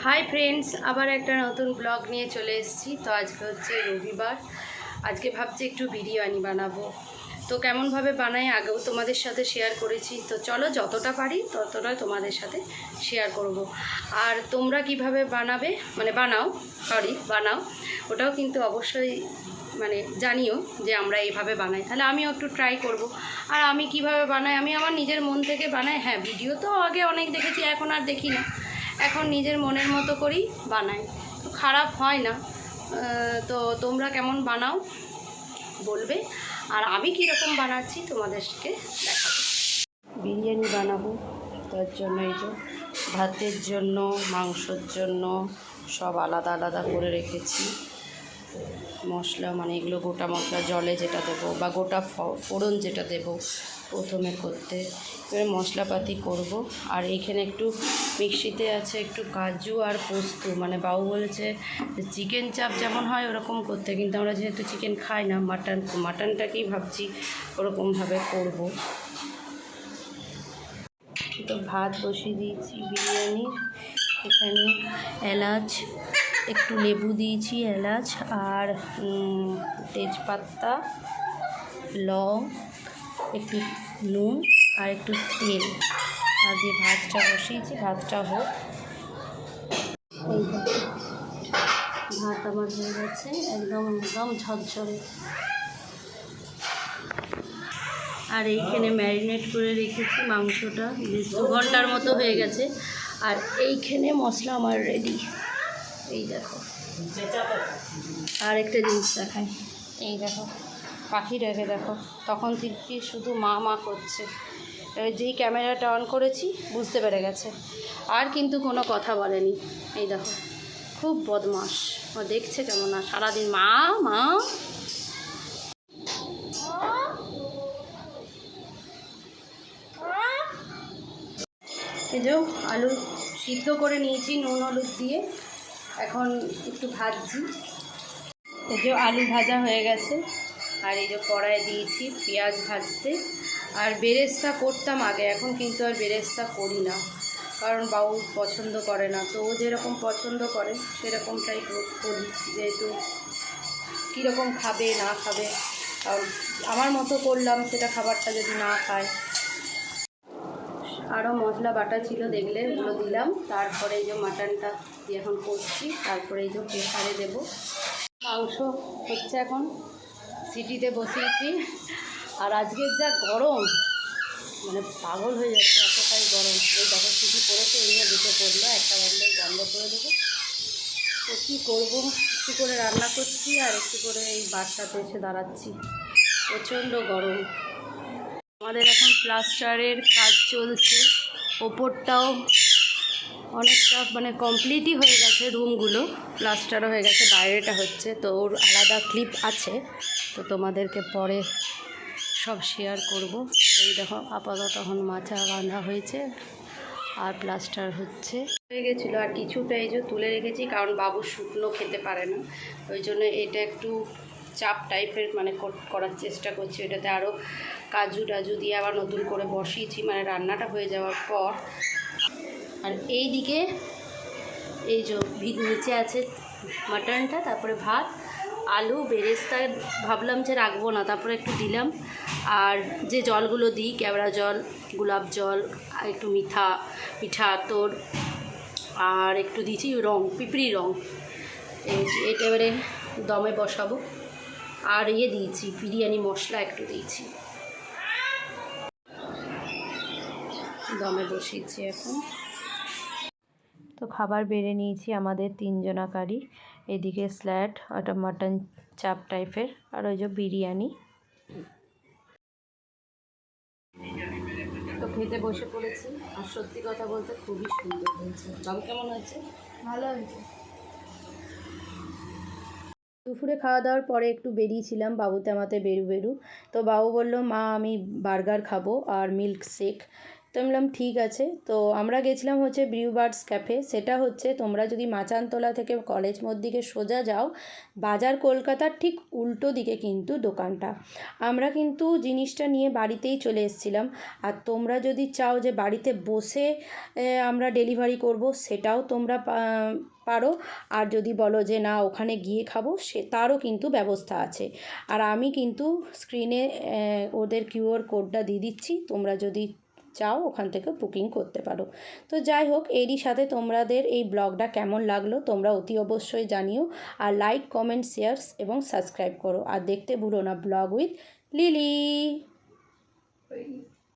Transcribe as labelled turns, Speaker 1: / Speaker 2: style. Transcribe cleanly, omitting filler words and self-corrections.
Speaker 1: Hi friends, আবার একটা নতুন ব্লগ নিয়ে চলে এসেছি। তো আজকে হচ্ছে রবিবার। আজকে ভাবছি একটু বিরিয়ানি বানাবো। তো কেমনভাবে বানাই আগেও তোমাদের সাথে শেয়ার করেছি। তো চলো যতটা পারি ততটা তোমাদের সাথে শেয়ার করব। আর তোমরা কিভাবে বানাবে বানাও ওটাও কিন্তু অবশ্যই জানিও যে আমরা এইভাবে বানাই, তাহলে আমিও একটু ট্রাই করব। আর আমি কিভাবে বানাই, আমি আমার নিজের মন থেকে বানাই। হ্যাঁ, ভিডিও তো আগে অনেক দেখেছি, এখন আর দেখি না, এখন নিজের মনের মতো করেই বানাই। তো খারাপ হয় না। তো তোমরা কেমন বানাও বলবে, আর আমি কীরকম বানাচ্ছি তোমাদেরকে দেখাবো। বিরিয়ানি বানাবো, তার জন্য এই যে ভাতের জন্য, মাংসর জন্য সব আলাদা আলাদা করে রেখেছি। মশলা এগুলো গোটা মশলা, জলে যেটা দেবো বা গোটা ফোড়ন যেটা দেবো প্রথমে করতে, এবারে মশলাপাতি করব। আর এইখানে একটু মিক্সিতে আছে একটু কাজু আর পোস্ত, বাবু বলেছে চিকেন চাপ যেমন হয় ওরকম করতে, কিন্তু আমরা যেহেতু চিকেন খাই না, মাটনটাকেই ভাবছি ওরকমভাবে করব। তো ভাত বসিয়ে দিয়েছি বিরিয়ানির। এখানে এলাচ, একটু লেবু দিয়েছি, এলাচ আর তেজপাতা, লং, একটু নুন আর একটু তেল আর দিয়ে ভাতটা বসিয়েছি। ভাতটা হোক। এই ভাত আমার হয়ে গেছে, একদম ঝরঝরে। আর এইখানে ম্যারিনেট করে রেখেছি মাংসটা, 2 ঘন্টার মতো হয়ে গেছে। আর এইখানে মশলা আমার রেডি, এই দেখো। আর একটা জিনিস দেখায়, এই দেখো পাখিটাকে দেখো, তখন থেকে শুধু মা মা করছে। যেই ক্যামেরাটা অন করেছি বুঝতে পেরে গেছে, আর কিন্তু কোনো কথা বলেনি। এই দেখো, খুব বদমাস, ও দেখছে কেমন না সারাদিন মা মা। এই যে আলু সিদ্ধ করে নিয়েছি নুন হলুদ দিয়ে, এখন একটু ভাজছি। এই যে আলু ভাজা হয়ে গেছে, আর এই যে কড়াই দিয়েছি পেঁয়াজ ভাজতে। আর বেরেস্তা করতাম আগে, এখন কিন্তু আর বেরেস্তা করি না, কারণ বাবু পছন্দ করে না। তো ও যেরকম পছন্দ করে সেরকমটাই করি, যেহেতু কীরকম খাবে না খাবে, কারণ আমার মতো করলাম, সেটা খাবারটা যদি না খায়। আরও মশলা বাটা ছিল দেখলে, ওগুলো দিলাম। তারপরে এই যে মাটনটা দিয়ে এখন করছি, তারপরে এই যে প্রেসারে দেবো। মাংস হচ্ছে, এখন সিটিতে বসিয়েছি। আর আজকের যা গরম, পাগল হয়ে যাচ্ছে, এতটাই গরম। এই দেখো সিটি পড়েছে, এই নিয়ে দুটো পড়লো, একটা বাজলে বন্ধ করে দেবো। তো কী করবো, একটু করে রান্না করছি আর একটু করে এই বাচ্চাতে এসে দাঁড়াচ্ছি, প্রচণ্ড গরম। আমাদের এখন প্লাস্টারের কাজ চলছে, ওপরটাও অনেকটা কমপ্লিটই হয়ে গেছে, রুমগুলো প্লাস্টারও হয়ে গেছে, বাইরেটা হচ্ছে। তো ওর আলাদা ক্লিপ আছে, তো তোমাদেরকে পরে সব শেয়ার করব। এই দেখো আপাতত এখন মাচা বাঁধা হয়েছে আর প্লাস্টার হয়ে গেছিলো। আর কিছুটা এই যে তুলে রেখেছি, কারণ বাবু শুকনো খেতে পারে না, ওই জন্য এটা একটু চাপ টাইপের করার চেষ্টা করছি। এটাতে আরও কাজু টাজু দিয়ে আবার নতুন করে বসিয়েছি, রান্নাটা হয়ে যাওয়ার পর। আর এই দিকে এই যে নিচে আছে মাটনটা, তারপরে ভাত, আলু, বেরেস্তা ভাবলাম যে রাখবো না, তারপরে একটু দিলাম। আর যে জলগুলো দিই, কেওড়া জল, গোলাপ জল, আর একটু মিঠা আতর, আর একটু দিয়েছি পিঁপড়ি রং। এটা এবারে দমে বসাবো। আর দিয়েছি বিরিয়ানি মশলা একটু দিয়েছি, দমে বসিয়েছি এখন। তো খাবার বেড়ে নিয়েছি আমাদের 3 জনাকারই। এদিকে স্যালাড, ওটা মাটন চাপ টাইপের, আর ওই যে বিরিয়ানি। তো খেতে বসে পড়েছি, আর সত্যি কথা বলতে খুবই সুন্দর হয়েছে। বাবু কেমন হয়েছে? ভালো হয়েছে। দুপুরে খাওয়া দাওয়ার পরে একটু বেরিয়েছিলাম বাবুতে আমাতে বেরু। তো বাবু বলল মা আমি বার্গার খাবো আর মিল্ক শেক। তো আমি বললাম ঠিক আছে। তো আমরা গেছিলাম হচ্ছে ব্রিউ বার্ডস ক্যাফে। সেটা হচ্ছে তোমরা যদি মাচানতলা থেকে কলেজ মোড় দিকে সোজা যাও, বাজার কলকাতার ঠিক উল্টো দিকে কিন্তু দোকানটা। আমরা কিন্তু জিনিসটা নিয়ে বাড়িতেই চলে এসেছিলাম। আর তোমরা যদি চাও যে বাড়িতে বসে আমরা ডেলিভারি করব, সেটাও তোমরা পারো। আর যদি বলো যে না ওখানে গিয়ে খাবো, তারও কিন্তু ব্যবস্থা আছে। আর আমি কিন্তু স্ক্রিনে ওদের কিউআর কোডটা দিয়ে দিচ্ছি, তোমরা যদি চাও ওখান থেকে বুকিং করতে পারো। তো যাই হোক, এরই সাথে তোমাদের এই ব্লগটা কেমন লাগলো তোমরা অতি অবশ্যই জানিও। আর লাইক, কমেন্ট, শেয়ার এবং সাবস্ক্রাইব করো। আর দেখতে ভুলো না ব্লগ উইথ লিলি।